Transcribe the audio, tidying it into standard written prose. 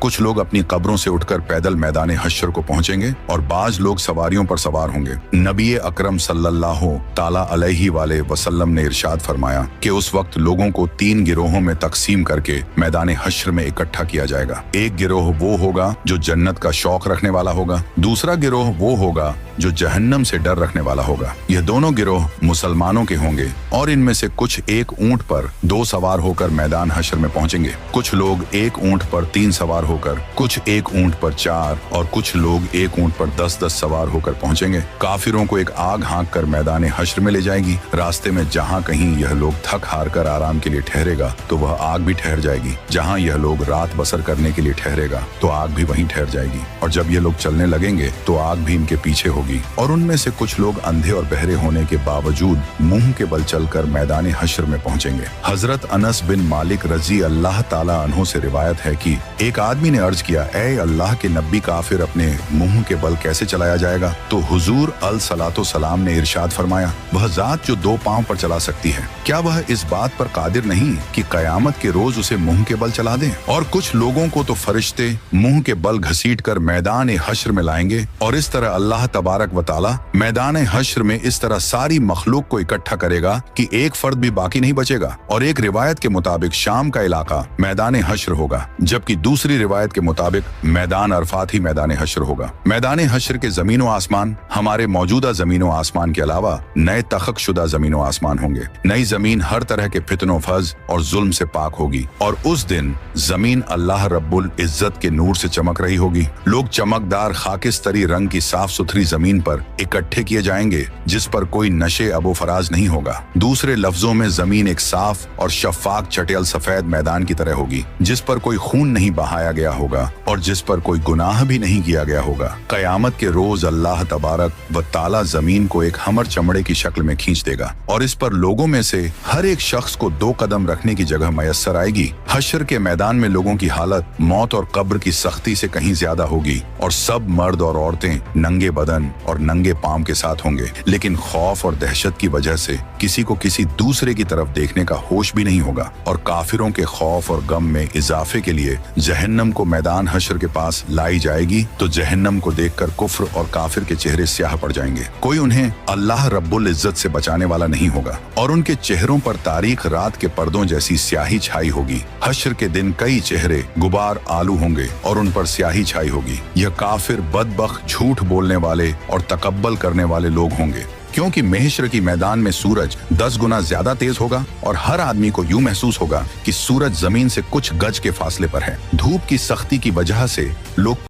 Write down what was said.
कुछ लोग अपनी कब्रों से उठकर पैदल मैदान हश्र को पहुंचेंगे और बाज लोग सवारियों पर सवार होंगे। नबी अकरम सल्लल्लाहु ताला अलैहि वाले वसल्लम ने इरशाद फरमाया कि उस वक्त लोगों को 3 गिरोहों में तकसीम करके मैदान हश्र में इकट्ठा किया जाएगा। एक गिरोह वो होगा जो जन्नत का शौक रखने वाला होगा, दूसरा गिरोह वो होगा जो जहन्नम से डर रखने वाला होगा। यह दोनों गिरोह मुसलमानों के होंगे और इनमें से कुछ एक ऊंट पर 2 सवार होकर मैदान हश्र में पहुंचेंगे, कुछ लोग एक ऊंट पर 3 सवार होकर, कुछ एक ऊंट पर 4 और कुछ लोग एक ऊंट पर 10-10 सवार होकर पहुंचेंगे। काफिरों को एक आग हाँक कर मैदान हश्र में ले जाएगी। रास्ते में जहाँ कहीं यह लोग थक हार कर आराम के लिए ठहरेगा तो वह आग भी ठहर जाएगी, जहाँ यह लोग रात बसर करने के लिए ठहरेगा तो आग भी वहीं ठहर जाएगी। और जब ये लोग चलने लगेंगे तो आग भी इनके पीछे होगी। और उनमें से कुछ लोग अंधे और बहरे होने के बावजूद मुंह के बल चलकर मैदान हश्र में पहुंचेंगे। हजरत अनस बिन मालिक रजी अल्लाह ताला अन्हु से रिवायत है कि एक आदमी ने अर्ज किया, ऐ अल्लाह के नबी, काफिर अपने मुंह के बल कैसे चलाया जाएगा? तो हुजूर अलसलातो सलाम ने इरशाद फरमाया, वह जात जो 2 पांव पर चला सकती है, क्या वह इस बात पर कादिर नहीं कि कयामत के रोज उसे मुंह के बल चला दें? और कुछ लोगों को तो फरिश्ते मुंह के बल घसीट कर मैदान हश्र में लाएंगे और इस तरह अल्लाह तबारक व ताला मैदान हश्र में इस तरह सारी मखलूक को इकट्ठा करेगा कि एक फर्द भी बाकी नहीं बचेगा। और एक रिवायत के मुताबिक शाम का इलाका मैदान हश्र होगा, जबकि दूसरी रिवायत के मुताबिक मैदान अरफात ही मैदान हश्र होगा। मैदान हश्र के जमीन व आसमान हमारे मौजूदा जमीन व आसमान के अलावा नए तखक शुदा जमीन व आसमान होंगे। नई जमीन हर तरह के फितनों, फज और जुल्म से पाक होगी और उस दिन जमीन अल्लाह रब्बुल इज्जत के नूर से चमक रही होगी। लोग चमकदार खाकिस्तरी रंग की साफ सुथरी जमीन पर इकट्ठे किए जाएंगे जिस पर कोई नशे अबो फराज नहीं होगा। दूसरे लफ्जों में जमीन एक साफ और शफाक चटेल सफेद मैदान की तरह होगी जिस पर कोई खून नहीं बहाया गया होगा और जिस पर कोई गुनाह भी नहीं किया गया होगा। कयामत के रोज अल्लाह तबारक व ताला जमीन को एक हमर चमड़े की शक्ल में खींच देगा और इस पर लोगों में से हर एक शख्स को 2 कदम रखने की जगह मयस्सर आएगी। हश्र के मैदान में लोगों की हालत मौत और कब्र की सख्ती से कहीं ज्यादा होगी और सब मर्द और औरतें नंगे बदन और नंगे पांव के साथ होंगे, लेकिन खौफ और दहशत की वजह से किसी को किसी दूसरे की तरफ देखने का होश भी नहीं होगा। और काफिरों के खौफ और गम में इजाफे के लिए जहन्नम को मैदान हश्र के पास लाई जाएगी तो जहन्नम को देखकर कुफ्र और काफिर के चेहरे स्याह पड़ जाएंगे। कोई उन्हें अल्लाह रब्बुल इज्जत से बचाने वाला नहीं होगा और उनके चेहरों पर तारीख रात के पर्दों जैसी स्याही छाई होगी। हश्र के दिन कई चेहरे गुबार आलू होंगे और उन पर स्याही छाई होगी। यह काफिर, बदबख्त, झूठ बोलने वाले और तकब्बल करने वाले लोग होंगे, क्योंकि महशर की मैदान में सूरज 10 गुना ज्यादा तेज होगा और हर आदमी को यूं महसूस होगा कि सूरज जमीन से कुछ गज के फासले पर है। धूप की सख्ती की वजह से लोग